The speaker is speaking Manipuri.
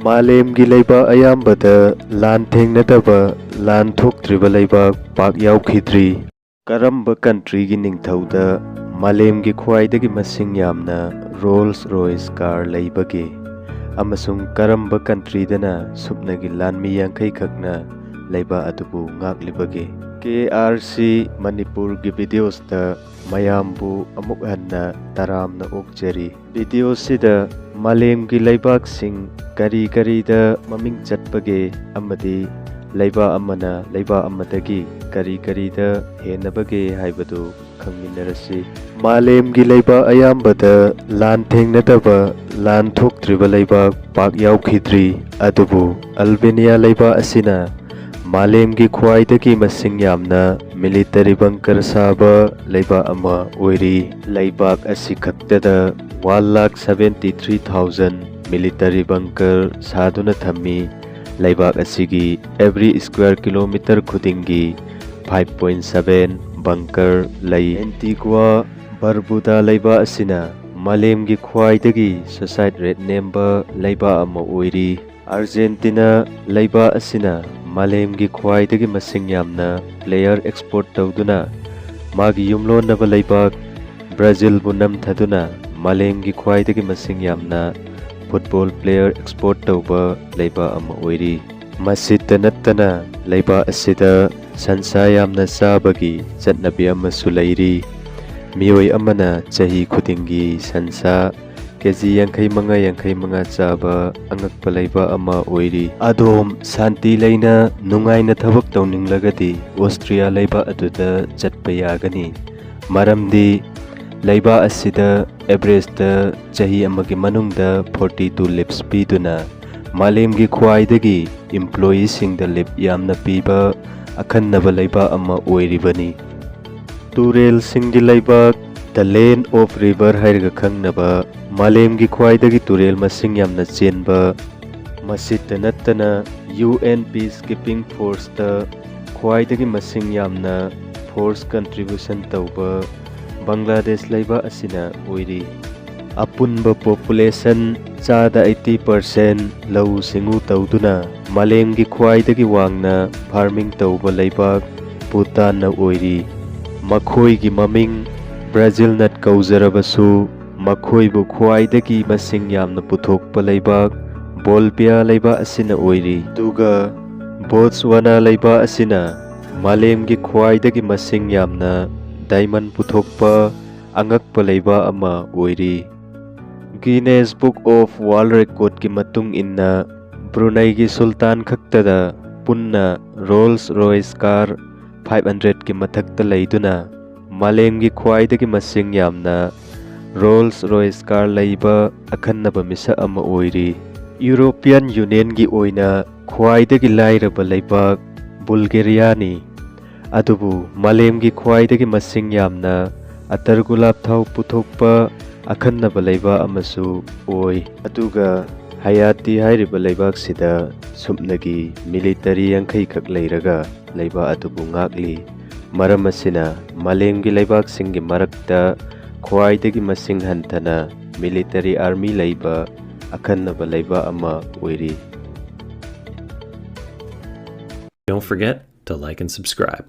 ꯃꯥꯂꯦꯝꯒꯤ ꯂꯩꯕꯥꯛ ꯑꯌꯥꯝꯕꯗ ꯂꯥꯟ ꯊꯦꯡꯅꯗꯕ ꯂꯥꯟ ꯊꯣꯛꯇ꯭ꯔꯤꯕ ꯂꯩꯕꯥꯛ ꯄꯥꯛ ꯌꯥꯎꯈꯤꯗ꯭ꯔꯤ꯫ ꯀꯔꯝꯕ ꯀꯟꯇ꯭ꯔꯤꯒꯤ ꯅꯤꯡꯊꯧꯗ ꯃꯥꯂꯦꯝꯒꯤ ꯈ꯭ꯋꯥꯏꯗꯒꯤ ꯃꯁꯤꯡ ꯌꯥꯝꯅ ꯔꯣꯜꯁ ꯔꯣꯏꯁ ꯀꯥꯔ ꯂꯩꯕꯒꯦ? ꯑꯃꯁꯨꯡ ꯀꯔꯝꯕ ꯀꯟꯇ꯭ꯔꯤꯗꯅ ꯁꯨꯞꯅꯒꯤ ꯂꯥꯟꯃꯤ 50 ꯈꯛꯅ ꯂꯩꯕꯥꯛ ꯑꯗꯨꯕꯨ ꯉꯥꯛꯂꯤꯕꯒꯦ? 𝗥꫰ ꯃꯅꯤꯄꯨꯔꯒꯤ ꯚꯤꯗꯤꯑꯣꯁꯤꯗ ꯃꯌꯥꯝꯕꯨ ꯑꯃꯨꯛ ꯍꯟꯅ ꯇꯔꯥꯝꯅ ꯑꯣꯛꯆꯔꯤ꯫ ꯚꯤꯗꯤꯑꯣꯁꯤꯗ ꯃꯥꯂꯦꯝꯒꯤ ꯂꯩꯕꯥꯛꯁꯤꯡ ꯀꯔꯤ ꯀꯔꯤꯗ ꯃꯃꯤꯡ ꯆꯠꯄꯒꯦ ꯑꯃꯗꯤ ꯂꯩꯕꯥꯛ ꯑꯃꯅ ꯂꯩꯕꯥꯛ ꯑꯃꯗꯒꯤ ꯀꯔꯤ ꯀꯔꯤꯗ ꯍꯦꯟꯅꯕꯒꯦ ꯍꯥꯏꯕꯗꯨ ꯈꯪꯃꯤꯟꯅꯔꯁꯤ꯫ ꯃꯥꯂꯦꯝꯒꯤ ꯂꯩꯕꯥꯛ ꯑꯌꯥꯝꯕꯗ ꯂꯥꯟ ꯊꯦꯡꯅꯗꯕ ꯂꯥꯟ ꯊꯣꯛꯇ꯭ꯔꯤꯕ ꯂꯩꯕꯥꯛ ꯄꯥꯛ ꯌꯥꯎꯈꯤꯗ꯭ꯔꯤ꯫ ꯑꯗꯨꯕꯨ ꯑꯜꯕꯦꯅꯤꯌꯥ ꯂꯩꯕꯥꯛ ꯑꯁꯤꯅ ꯃꯥꯂꯦꯝꯒꯤ ꯈ꯭ꯋꯥꯏꯗꯒꯤ ꯃꯁꯤꯡ ꯌꯥꯝꯅ ꯃꯤꯂꯤꯇꯔꯤ ꯕꯪꯀꯔ ꯁꯥꯕ ꯂꯩꯕꯥꯛ ꯑꯃ ꯑꯣꯏꯔꯤ꯫ ꯂꯩꯕꯥꯛ ꯑꯁꯤ ꯈꯛꯇꯗ 1,73,000 ꯃꯤꯂꯤꯇꯔꯤ ꯕꯪꯀꯔ ꯁꯥꯗꯨꯅ ꯊꯝꯃꯤ꯫ ꯂꯩꯕꯥꯛ ꯑꯁꯤꯒꯤ ꯑꯦꯚ꯭ꯔꯤ ꯁ꯭ꯀ꯭ꯋꯥꯔ ꯀꯤꯂꯣꯃꯤꯇꯔ ꯈꯨꯗꯤꯡꯒꯤ 5.7 ꯕꯪꯀꯔ ꯂꯩ꯫ 𝗟𝗵𝗁 ꯂꯩꯕꯥꯛ ꯑꯁꯤꯅ ꯃꯥꯂꯦꯝꯒꯤ ꯈ꯭ꯋꯥꯏꯗꯒꯤ ꯁꯨꯁꯥꯏꯗ ꯔꯦꯠ ꯅꯦꯝꯕ ꯂꯩꯕꯥꯛ ꯑꯃ ꯑꯣꯏꯔꯤ꯫ ꯑꯥꯔꯖꯦꯟꯇꯤꯅꯥ ꯂꯩꯕꯥꯛ ꯑꯁꯤꯅ ꯃꯥꯂꯦꯝꯒꯤ ꯈ꯭ꯋꯥꯏꯗꯒꯤ ꯃꯁꯤꯡ ꯌꯥꯝꯅ ꯄ꯭ꯂꯦꯌꯔ ꯑꯦꯛꯁꯄꯣꯔꯠ ꯇꯧꯗꯨꯅ ꯃꯥꯒꯤ ꯌꯨꯝꯂꯣꯟꯅꯕ ꯂꯩꯕꯥꯛ ꯕ꯭ꯔꯥꯖꯤꯜꯕꯨ ꯅꯝꯊꯗꯨꯅ ꯃꯥꯂꯦꯝꯒꯤ ꯈ꯭ꯋꯥꯏꯗꯒꯤ ꯃꯁꯤꯡ ꯌꯥꯝꯅ ꯐꯨꯠꯕꯣꯜ ꯄ꯭ꯂꯦꯌꯔ ꯑꯦꯛꯁꯄꯣꯔꯠ ꯇꯧꯕ ꯂꯩꯕꯥꯛ ꯑꯃ ꯑꯣꯏꯔꯤ꯫ ꯃꯁꯤꯇ ꯅꯠꯇꯅ ꯂꯩꯕꯥꯛ ꯑꯁꯤꯗ ꯁꯟꯁꯥ ꯌꯥꯝꯅ ꯆꯥꯕꯒꯤ ꯆꯠꯅꯕꯤ ꯑꯃꯁꯨ ꯂꯩꯔꯤ꯫ ꯃꯤꯑꯣꯏ ꯑꯃꯅ ꯆꯍꯤ ꯈꯨꯗꯤꯡꯒꯤ ꯁꯟꯁꯥ ꯀꯦꯖꯤ 55 ꯆꯥꯕ ꯑꯉꯛꯄ ꯂꯩꯕꯥꯛ ꯑꯃ ꯑꯣꯏꯔꯤ꯫ ꯑꯗꯣꯝ ꯁꯥꯟꯇꯤ ꯂꯩꯅ ꯅꯨꯡꯉꯥꯏꯅ ꯊꯕꯛ ꯇꯧꯅꯤꯡꯂꯒꯗꯤ ꯑꯣꯁꯇ꯭ꯔꯤꯌꯥ ꯂꯩꯕꯥꯛ ꯑꯗꯨꯗ ꯆꯠꯄ ꯌꯥꯒꯅꯤ꯫ ꯃꯔꯝꯗꯤ ꯂꯩꯕꯥꯛ ꯑꯁꯤꯗ ꯑꯦꯚꯔꯦꯖꯇ ꯆꯍꯤ ꯑꯃꯒꯤ ꯃꯅꯨꯡꯗ 42 ꯂꯤꯞꯁ ꯄꯤꯗꯨꯅ ꯃꯥꯂꯦꯝꯒꯤ ꯈ꯭ꯋꯥꯏꯗꯒꯤ ꯏꯝꯄ꯭ꯂꯣꯌꯤꯁꯤꯡꯗ ꯂꯤꯞ ꯌꯥꯝꯅ ꯄꯤꯕ ꯑꯈꯟꯅꯕ ꯂꯩꯕꯥꯛ ꯑꯃ ꯑꯣꯏꯔꯤꯕꯅꯤ꯫ ꯇꯨꯔꯦꯜꯁꯤꯡꯒꯤ ꯂꯩꯕꯥꯛ ꯗ ꯂꯦꯟ ꯑꯣꯐ ꯔꯤꯚꯔ ꯍꯥꯏꯔꯒ ꯈꯪꯅꯕ ꯃꯥꯂꯦꯝꯒꯤ ꯈ꯭ꯋꯥꯏꯗꯒꯤ ꯇꯨꯔꯦꯜ ꯃꯁꯤꯡ ꯌꯥꯝꯅ ꯆꯦꯟꯕ, ꯃꯁꯤꯇ ꯅꯠꯇꯅ UN ꯄꯤꯁꯀꯤꯄꯤꯡ ꯐꯣꯔꯁꯇ ꯈ꯭ꯋꯥꯏꯗꯒꯤ ꯃꯁꯤꯡ ꯌꯥꯝꯅ ꯐꯣꯔꯁ ꯀꯟꯇ꯭ꯔꯤꯕ꯭ꯌꯨꯁꯟ ꯇꯧꯕ ꯕꯪꯒ꯭ꯂꯥꯗꯦꯁ ꯂꯩꯕꯥꯛ ꯑꯁꯤꯅ ꯑꯣꯏꯔꯤ꯫ ꯑꯄꯨꯟꯕ ꯄꯣꯄꯨꯂꯦꯁꯟ ꯆꯥꯗ 80% ꯂꯧꯎ ꯁꯤꯡꯎ ꯇꯧꯗꯨꯅ ꯃꯥꯂꯦꯝꯒꯤ ꯈ꯭ꯋꯥꯏꯗꯒꯤ ꯋꯥꯡꯅ ꯐꯥꯔꯃꯤꯡ ꯇꯧꯕ ꯂꯩꯕꯥꯛ ꯚꯨꯇꯥꯟꯅ ꯑꯣꯏꯔꯤ꯫ ꯃꯈꯣꯏꯒꯤ ꯃꯃꯤꯡ ꯕ꯭ꯔꯥꯖꯤꯜ ꯅꯠ ꯀꯧꯖꯔꯕꯁꯨ ꯃꯈꯣꯏꯕꯨ ꯈ꯭ꯋꯥꯏꯗꯒꯤ ꯃꯁꯤꯡ ꯌꯥꯝꯅ ꯄꯨꯊꯣꯛꯄ ꯂꯩꯕꯥꯛ ꯕꯣꯜꯕꯤꯌꯥ ꯂꯩꯕꯥꯛ ꯑꯁꯤꯅ ꯑꯣꯏꯔꯤ꯫ ꯑꯗꯨꯒ ꯕꯣꯠꯁꯋꯥꯅꯥ ꯂꯩꯕꯥꯛ ꯑꯁꯤꯅ ꯃꯥꯂꯦꯝꯒꯤ ꯈ꯭ꯋꯥꯏꯗꯒꯤ ꯃꯁꯤꯡ ꯌꯥꯝꯅ ꯗꯥꯏꯃꯟ ꯄꯨꯊꯣꯛꯄ ꯑꯉꯛꯄ ꯂꯩꯕꯥꯛ ꯑꯃ ꯑꯣꯏꯔꯤ꯫ ꯒꯤꯅꯦꯁ ꯕꯨꯛ ꯑꯣꯐ ꯋꯥꯔꯜꯗ ꯔꯦꯀꯣꯔꯗꯀꯤ ꯃꯇꯨꯡ ꯏꯟꯅ ꯕ꯭ꯔꯨꯅꯩꯒꯤ ꯁꯨꯜꯇꯥꯟ ꯈꯛꯇꯗ ꯄꯨꯟꯅ ꯔꯣꯜꯁ ꯔꯣꯏꯁ ꯀꯥꯔ 500ꯀꯤ ꯃꯊꯛꯇ ꯂꯩꯗꯨꯅ ꯃꯥꯂꯦꯝꯒꯤ ꯈ꯭ꯋꯥꯏꯗꯒꯤ ꯃꯁꯤꯡ ꯌꯥꯝꯅ ꯔꯣꯜꯁ ꯔꯣꯏꯁ ꯀꯥꯔ ꯂꯩꯕ ꯑꯈꯟꯅꯕ ꯃꯤꯁꯛ ꯑꯃ ꯑꯣꯏꯔꯤ꯫ ꯌꯨꯔꯣꯄꯤꯌꯟ ꯌꯨꯅꯤꯌꯟꯒꯤ ꯑꯣꯏꯅ ꯈ꯭ꯋꯥꯏꯗꯒꯤ ꯂꯥꯏꯔꯕ ꯂꯩꯕꯥꯛ ꯕꯨꯜꯒꯦꯔꯤꯌꯥꯅꯤ꯫ ꯑꯗꯨꯕꯨ ꯃꯥꯂꯦꯝꯒꯤ ꯈ꯭ꯋꯥꯏꯗꯒꯤ ꯃꯁꯤꯡ ꯌꯥꯝꯅ ꯑꯇꯔ ꯒꯨꯂꯥꯞ ꯊꯥꯎ ꯄꯨꯊꯣꯛꯄ ꯑꯈꯟꯅꯕ ꯂꯩꯕꯥꯛ ꯑꯃꯁꯨ ꯑꯣꯏ꯫ ꯑꯗꯨꯒ ꯍꯌꯥꯇꯤ ꯍꯥꯏꯔꯤꯕ ꯂꯩꯕꯥꯛꯁꯤꯗ ꯁꯨꯞꯅꯒꯤ ꯃꯤꯂꯤꯇꯔꯤ 50 ꯈꯛ ꯂꯩꯔꯒ ꯂꯩꯕꯥꯛ ꯑꯗꯨꯕꯨ ꯉꯥꯛꯂꯤ꯫ ꯃꯔꯝ ꯑꯁꯤꯅ ꯃꯥꯂꯦꯝꯒꯤ ꯂꯩꯕꯥꯛꯁꯤꯡꯒꯤ ꯃꯔꯛꯇ ꯈ꯭ꯋꯥꯏꯗꯒꯤ ꯃꯁꯤꯡ ꯍꯟꯊꯅ ꯃꯤꯂꯤꯇꯔꯤ ꯑꯥꯔꯃꯤ ꯂꯩꯕ ꯑꯈꯟꯅꯕ ꯂꯩꯕꯥꯛ ꯑꯃ ꯑꯣꯏꯔꯤ꯫ Don't forget to like and subscribe.